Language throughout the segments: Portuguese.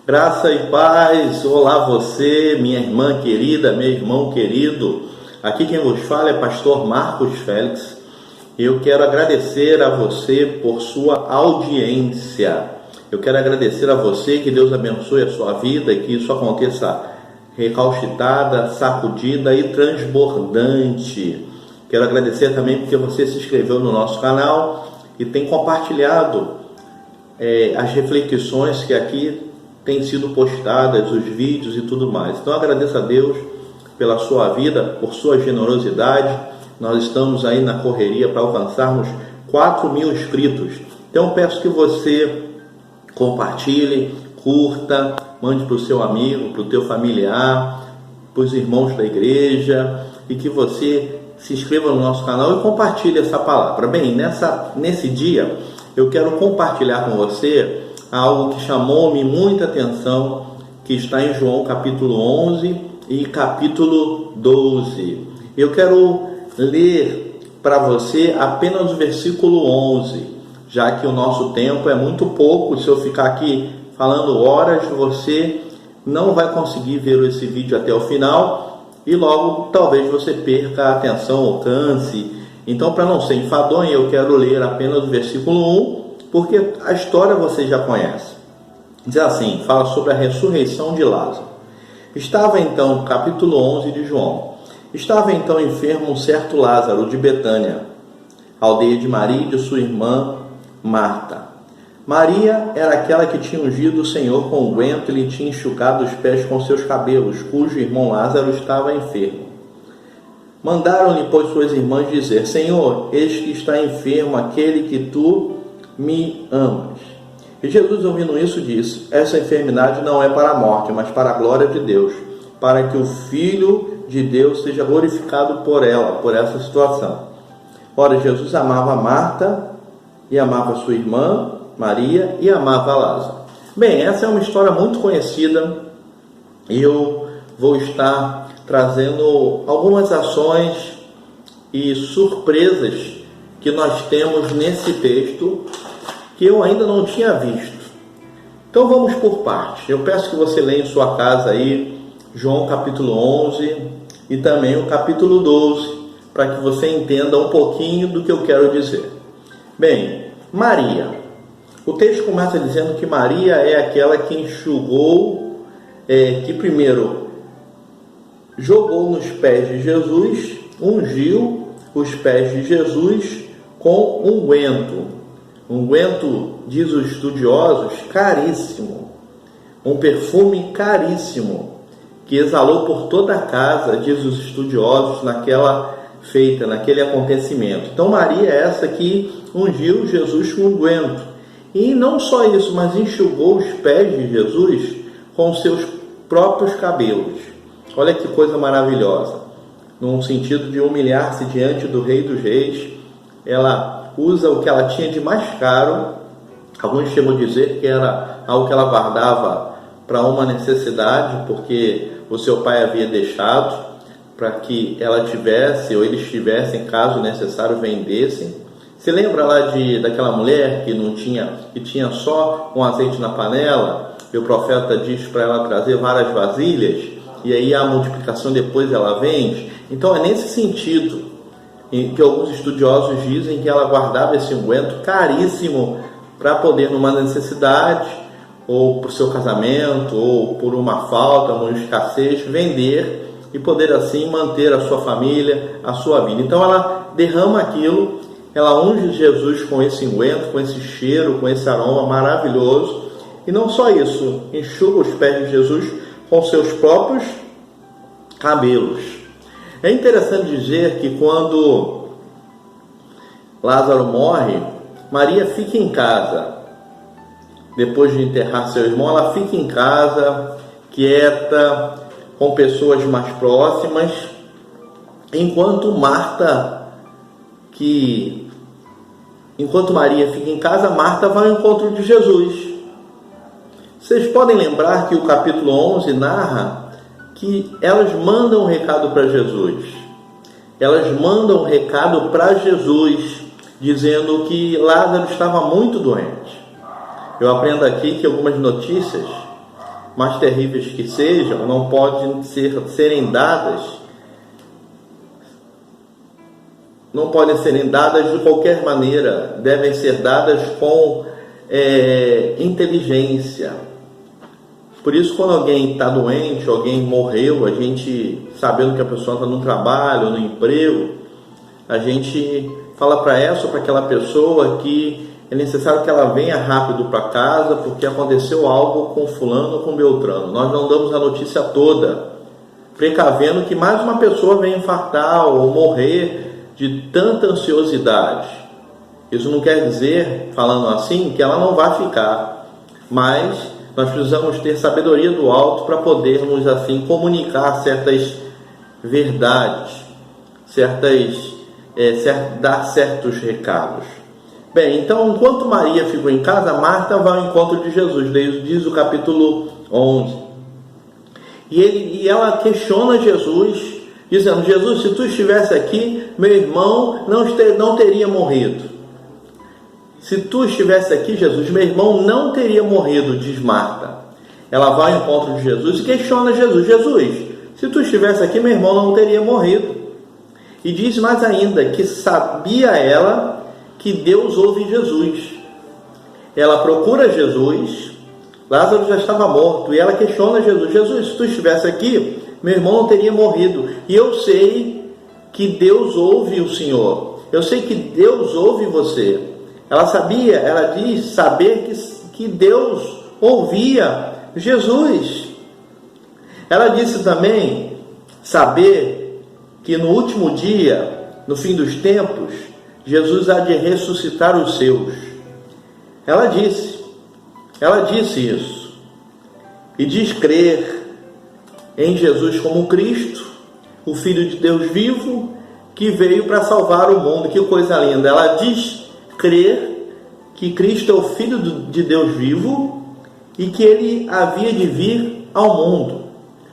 Graça e paz, olá você, minha irmã querida, meu irmão querido. Aqui quem vos fala é pastor Marcos Félix. Eu quero agradecer a você por sua audiência. Eu quero agradecer a você, que Deus abençoe a sua vida e que isso aconteça recalcitada, sacudida e transbordante. Quero agradecer também porque você se inscreveu no nosso canal e tem compartilhado as reflexões que aqui têm sido postadas, os vídeos e tudo mais. Então agradeço a Deus pela sua vida, por sua generosidade. Nós estamos aí na correria para alcançarmos 4.000 inscritos. Então peço que você compartilhe, curta, mande para o seu amigo, para o teu familiar, para os irmãos da igreja, e que você se inscreva no nosso canal e compartilhe essa palavra. Bem, nesse dia eu quero compartilhar com você algo que chamou-me muita atenção, que está em João capítulo 11 e capítulo 12. Eu quero ler para você apenas o versículo 11, já que o nosso tempo é muito pouco. Se eu ficar aqui falando horas, você não vai conseguir ver esse vídeo até o final e logo talvez você perca a atenção ou canse. Então, para não ser enfadonho, eu quero ler apenas o versículo 1, porque a história você já conhece. Diz assim, fala sobre a ressurreição de Lázaro. Estava então, capítulo 11 de João, estava então enfermo um certo Lázaro de Betânia, aldeia de Maria e de sua irmã Marta. Maria era aquela que tinha ungido o Senhor com unguento e lhe tinha enxugado os pés com seus cabelos, cujo irmão Lázaro estava enfermo. Mandaram-lhe, pois, suas irmãs dizer: Senhor, eis que está enfermo aquele que tu me amas. E Jesus, ouvindo isso, disse: essa enfermidade não é para a morte, mas para a glória de Deus, para que o Filho de Deus seja glorificado por ela, por essa situação. Ora, Jesus amava Marta e amava sua irmã Maria e amava Lázaro. Bem, essa é uma história muito conhecida e eu vou estar trazendo algumas ações e surpresas que nós temos nesse texto que eu ainda não tinha visto. Então vamos por partes. Eu peço que você leia em sua casa aí João capítulo 11 e também o capítulo 12, para que você entenda um pouquinho do que eu quero dizer. Bem, Maria. O texto começa dizendo que Maria é aquela que enxugou, que primeiro jogou nos pés de Jesus, ungiu os pés de Jesus com unguento. Unguento, diz os estudiosos, caríssimo. Um perfume caríssimo, que exalou por toda a casa, diz os estudiosos, naquele acontecimento. Então Maria é essa que ungiu Jesus com unguento. E não só isso, mas enxugou os pés de Jesus com seus próprios cabelos. Olha que coisa maravilhosa. Num sentido de humilhar-se diante do Rei dos Reis, ela usa o que ela tinha de mais caro. Alguns chegam a dizer que era algo que ela guardava para uma necessidade, porque o seu pai havia deixado para que ela tivesse, ou eles tivessem, caso necessário, vendessem. Você lembra lá daquela mulher que tinha só um azeite na panela, e o profeta diz para ela trazer várias vasilhas, e aí a multiplicação depois ela vende? Então é nesse sentido que alguns estudiosos dizem que ela guardava esse unguento caríssimo para poder, numa necessidade, ou por seu casamento, ou por uma falta, uma escassez, vender e poder assim manter a sua família, a sua vida. Então ela derrama aquilo, ela unge Jesus com esse unguento, com esse cheiro, com esse aroma maravilhoso. E não só isso, enxuga os pés de Jesus com seus próprios cabelos. É interessante dizer que quando Lázaro morre, Maria fica em casa. Depois de enterrar seu irmão, ela fica em casa, quieta, com pessoas mais próximas, enquanto Maria fica em casa, Marta vai ao encontro de Jesus. Vocês podem lembrar que o capítulo 11 narra que elas mandam um recado para Jesus. Elas mandam um recado para Jesus, dizendo que Lázaro estava muito doente. Eu aprendo aqui que algumas notícias mais terríveis que sejam, não podem serem dadas, não podem serem dadas de qualquer maneira, devem ser dadas com inteligência. Por isso, quando alguém está doente, alguém morreu, a gente, sabendo que a pessoa está no trabalho, no emprego, a gente fala para essa ou para aquela pessoa que é necessário que ela venha rápido para casa porque aconteceu algo com fulano ou com Beltrano. Nós não damos a notícia toda, precavendo que mais uma pessoa venha infartar ou morrer de tanta ansiosidade. Isso não quer dizer, falando assim, que ela não vai ficar, mas nós precisamos ter sabedoria do alto para podermos assim comunicar certas verdades, dar certos recados. Bem, então, enquanto Maria ficou em casa, Marta vai ao encontro de Jesus, diz o capítulo 11. E ela questiona Jesus, dizendo: Jesus, se tu estivesse aqui, meu irmão não teria morrido. Se tu estivesse aqui, Jesus, meu irmão não teria morrido, diz Marta. Ela vai ao encontro de Jesus e questiona Jesus: Jesus, se tu estivesse aqui, meu irmão não teria morrido. E diz mais ainda que sabia ela que Deus ouve Jesus. Ela procura Jesus, Lázaro já estava morto, e ela questiona Jesus: Jesus, se tu estivesse aqui, meu irmão não teria morrido. E eu sei que Deus ouve o Senhor, eu sei que Deus ouve você. Ela diz saber que Deus ouvia Jesus. Ela disse também saber que no último dia, no fim dos tempos, Jesus há de ressuscitar os seus. Ela disse isso. E diz crer em Jesus como Cristo, o Filho de Deus vivo, que veio para salvar o mundo. Que coisa linda! Ela diz crer que Cristo é o Filho de Deus vivo e que Ele havia de vir ao mundo.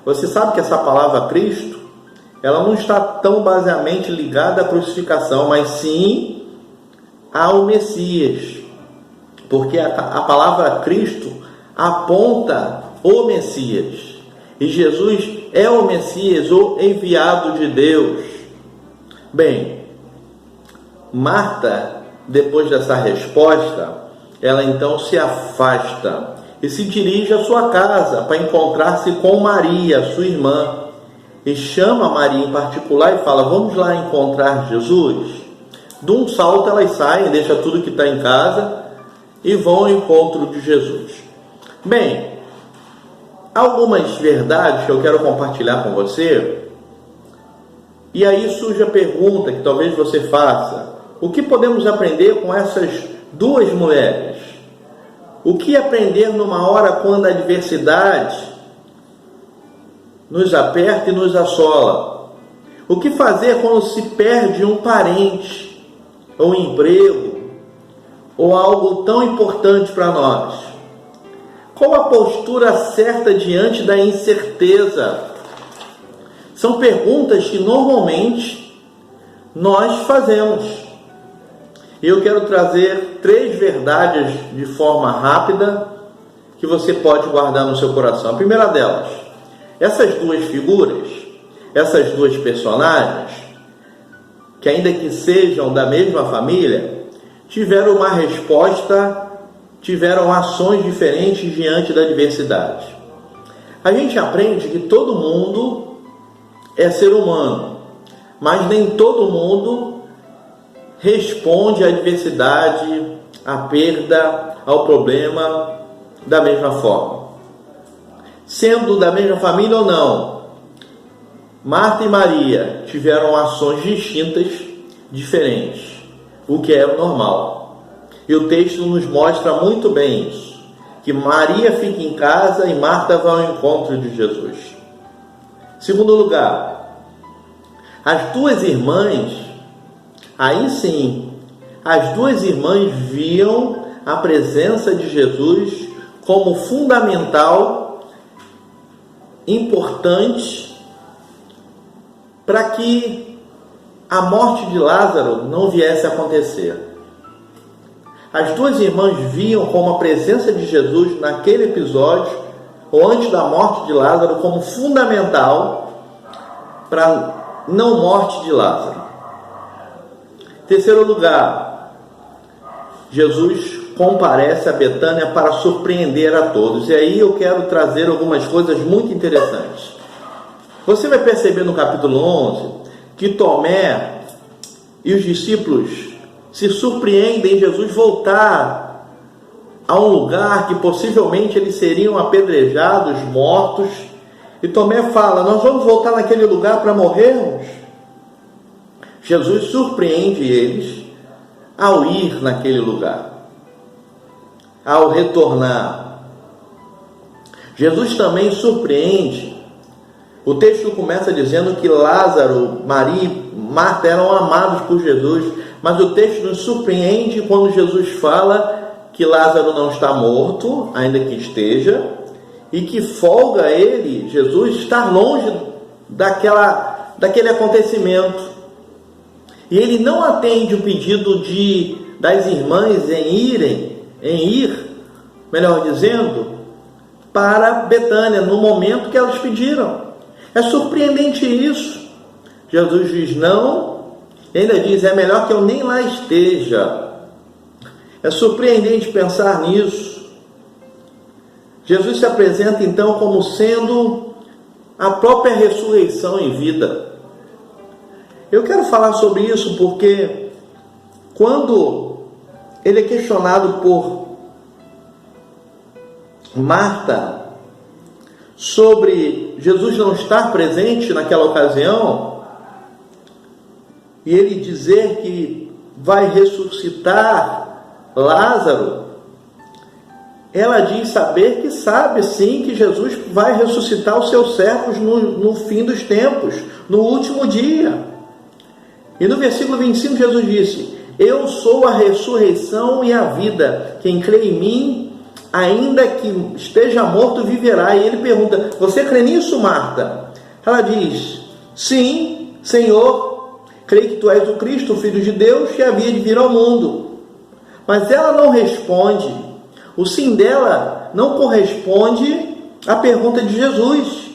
Você sabe que essa palavra Cristo, ela não está tão baseadamente ligada à crucificação, mas sim ao Messias, porque a palavra Cristo aponta o Messias, e Jesus é o Messias, o enviado de Deus. Bem, Marta, depois dessa resposta, ela então se afasta e se dirige à sua casa para encontrar-se com Maria, sua irmã. E chama Maria em particular e fala: vamos lá encontrar Jesus. De um salto elas saem, deixam tudo que está em casa e vão ao encontro de Jesus. Bem, algumas verdades que eu quero compartilhar com você. E aí surge a pergunta que talvez você faça: o que podemos aprender com essas duas mulheres? O que aprender numa hora quando a adversidade nos aperta e nos assola? O que fazer quando se perde um parente, ou um emprego, ou algo tão importante para nós? Qual a postura certa diante da incerteza? São perguntas que normalmente nós fazemos. E eu quero trazer 3 verdades de forma rápida que você pode guardar no seu coração. A primeira delas: essas duas figuras, essas duas personagens, que ainda que sejam da mesma família, tiveram uma resposta, tiveram ações diferentes diante da adversidade. A gente aprende que todo mundo é ser humano, mas nem todo mundo responde à adversidade, à perda, ao problema da mesma forma. Sendo da mesma família ou não, Marta e Maria tiveram ações distintas, diferentes, o que é o normal. E o texto nos mostra muito bem isso, que Maria fica em casa e Marta vai ao encontro de Jesus. Segundo lugar, as duas irmãs, aí sim, as duas irmãs viam a presença de Jesus como fundamental, importante, para que a morte de Lázaro não viesse a acontecer. As duas irmãs viam como a presença de Jesus naquele episódio ou antes da morte de Lázaro, como fundamental para a não morte de Lázaro. Terceiro lugar, Jesus comparece a Betânia para surpreender a todos. E aí eu quero trazer algumas coisas muito interessantes. Você vai perceber no capítulo 11 que Tomé e os discípulos se surpreendem em Jesus voltar a um lugar que possivelmente eles seriam apedrejados, mortos. E Tomé fala: nós vamos voltar naquele lugar para morrermos? Jesus surpreende eles ao ir naquele lugar, ao retornar. Jesus também surpreende. O texto começa dizendo que Lázaro, Maria e Marta eram amados por Jesus, mas o texto nos surpreende quando Jesus fala que Lázaro não está morto, ainda que esteja, e que folga ele, Jesus, estar longe daquele acontecimento. E ele não atende o pedido das irmãs em ir, melhor dizendo, para Betânia, no momento que elas pediram. É surpreendente isso. Jesus diz não, ainda diz: é melhor que eu nem lá esteja. É surpreendente pensar nisso. Jesus se apresenta então como sendo a própria ressurreição em vida. Eu quero falar sobre isso porque quando ele é questionado por Marta sobre Jesus não estar presente naquela ocasião, e ele dizer que vai ressuscitar Lázaro, ela diz saber que sabe sim que Jesus vai ressuscitar os seus servos no fim dos tempos, no último dia. E no versículo 25 Jesus disse: eu sou a ressurreição e a vida, quem crê em mim, ainda que esteja morto, viverá. E ele pergunta: você crê nisso, Marta? Ela diz: sim, Senhor, creio que tu és o Cristo, o Filho de Deus, que havia de vir ao mundo. Mas ela não responde. O sim dela não corresponde à pergunta de Jesus,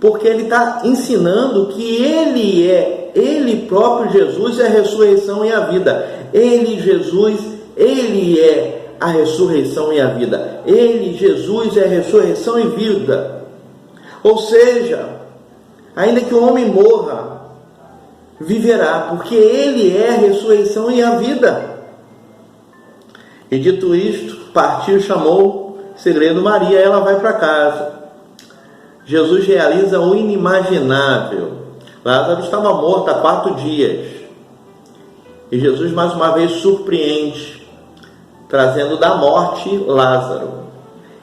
porque ele está ensinando que ele próprio, Jesus, é a ressurreição e a vida. Ele, Jesus, ele é a ressurreição e a vida. Ele, Jesus, é a ressurreição e vida. Ou seja, ainda que o homem morra, viverá, porque ele é a ressurreição e a vida. E dito isto, partiu, chamou segredo Maria, ela vai para casa. Jesus realiza o inimaginável. Lázaro estava morto há 4 dias. E Jesus mais uma vez surpreende, trazendo da morte Lázaro.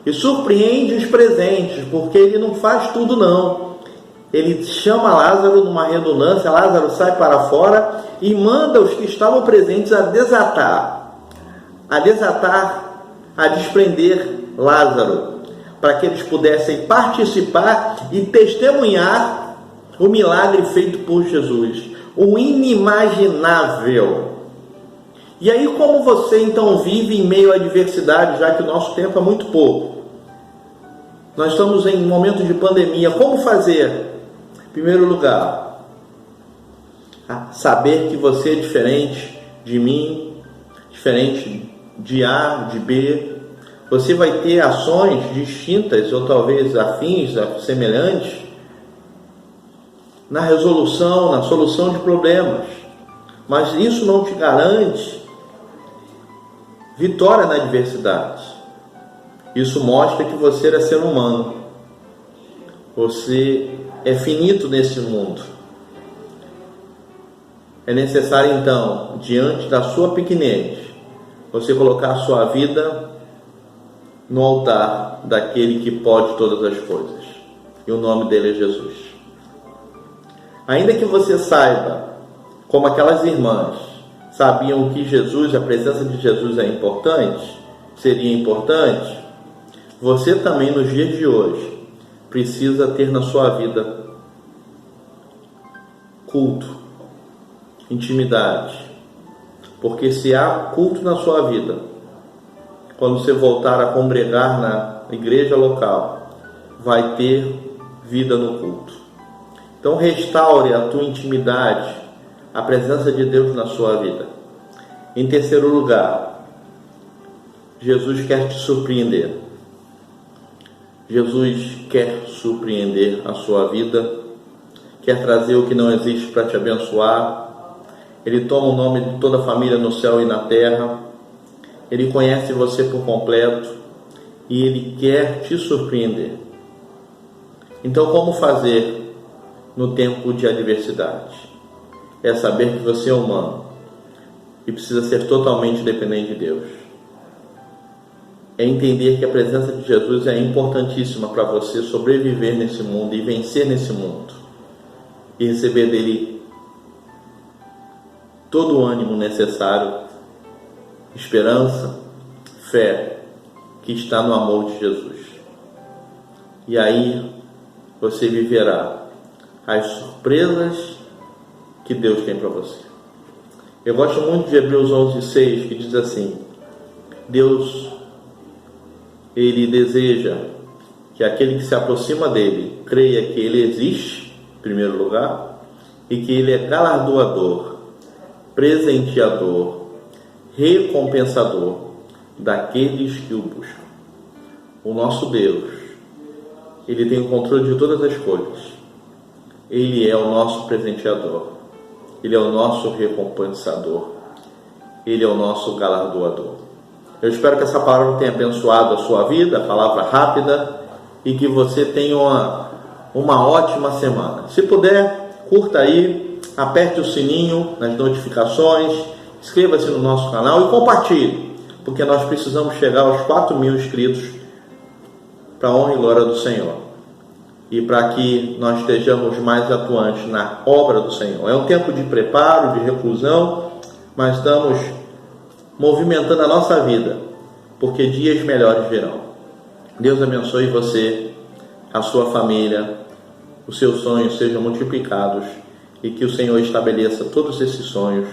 E surpreende os presentes, porque ele não faz tudo não. Ele chama Lázaro numa redundância, Lázaro sai para fora e manda os que estavam presentes a desprender Lázaro, para que eles pudessem participar e testemunhar o milagre feito por Jesus, o inimaginável. E aí, como você então vive em meio à adversidade, já que o nosso tempo é muito pouco? Nós estamos em momentos de pandemia. Como fazer? Em primeiro lugar, saber que você é diferente de mim, diferente de A, de B. Você vai ter ações distintas ou talvez afins, semelhantes, na resolução, na solução de problemas. Mas isso não te garante vitória na adversidade. Isso mostra que você é ser humano. Você é finito nesse mundo. É necessário então, diante da sua pequenez, você colocar a sua vida no altar daquele que pode todas as coisas. E o nome dele é Jesus. Ainda que você saiba, como aquelas irmãs sabiam que Jesus, a presença de Jesus é importante, seria importante, você também nos dias de hoje precisa ter na sua vida culto, intimidade. Porque se há culto na sua vida, quando você voltar a congregar na igreja local, vai ter vida no culto. Então restaure a tua intimidade, a presença de Deus na sua vida. Em terceiro lugar, Jesus quer te surpreender. Jesus quer surpreender a sua vida, quer trazer o que não existe para te abençoar. Ele toma o nome de toda a família no céu e na terra. Ele conhece você por completo e Ele quer te surpreender. Então, como fazer no tempo de adversidade? É saber que você é humano e precisa ser totalmente dependente de Deus. É entender que a presença de Jesus é importantíssima para você sobreviver nesse mundo e vencer nesse mundo. E receber dele todo o ânimo necessário, esperança, fé, que está no amor de Jesus. E aí você viverá as surpresas que Deus tem para você. Eu gosto muito de Hebreus 11:6, que diz assim: Deus, Ele deseja que aquele que se aproxima dele creia que Ele existe, em primeiro lugar, e que Ele é galardoador, presenteador, recompensador daqueles que o buscam. O nosso Deus, Ele tem o controle de todas as coisas. Ele é o nosso presenteador. Ele é o nosso recompensador. Ele é o nosso galardoador. Eu espero que essa palavra tenha abençoado a sua vida, palavra rápida, e que você tenha uma ótima semana. Se puder, curta aí, aperte o sininho nas notificações, inscreva-se no nosso canal e compartilhe, porque nós precisamos chegar aos 4.000 inscritos para a honra e glória do Senhor. E para que nós estejamos mais atuantes na obra do Senhor. É um tempo de preparo, de reclusão, mas estamos movimentando a nossa vida, porque dias melhores virão. Deus abençoe você, a sua família, os seus sonhos sejam multiplicados e que o Senhor estabeleça todos esses sonhos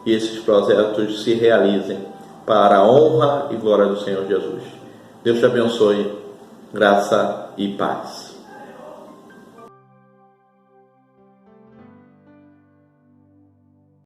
e esses projetos se realizem para a honra e glória do Senhor Jesus. Deus te abençoe, graça e paz.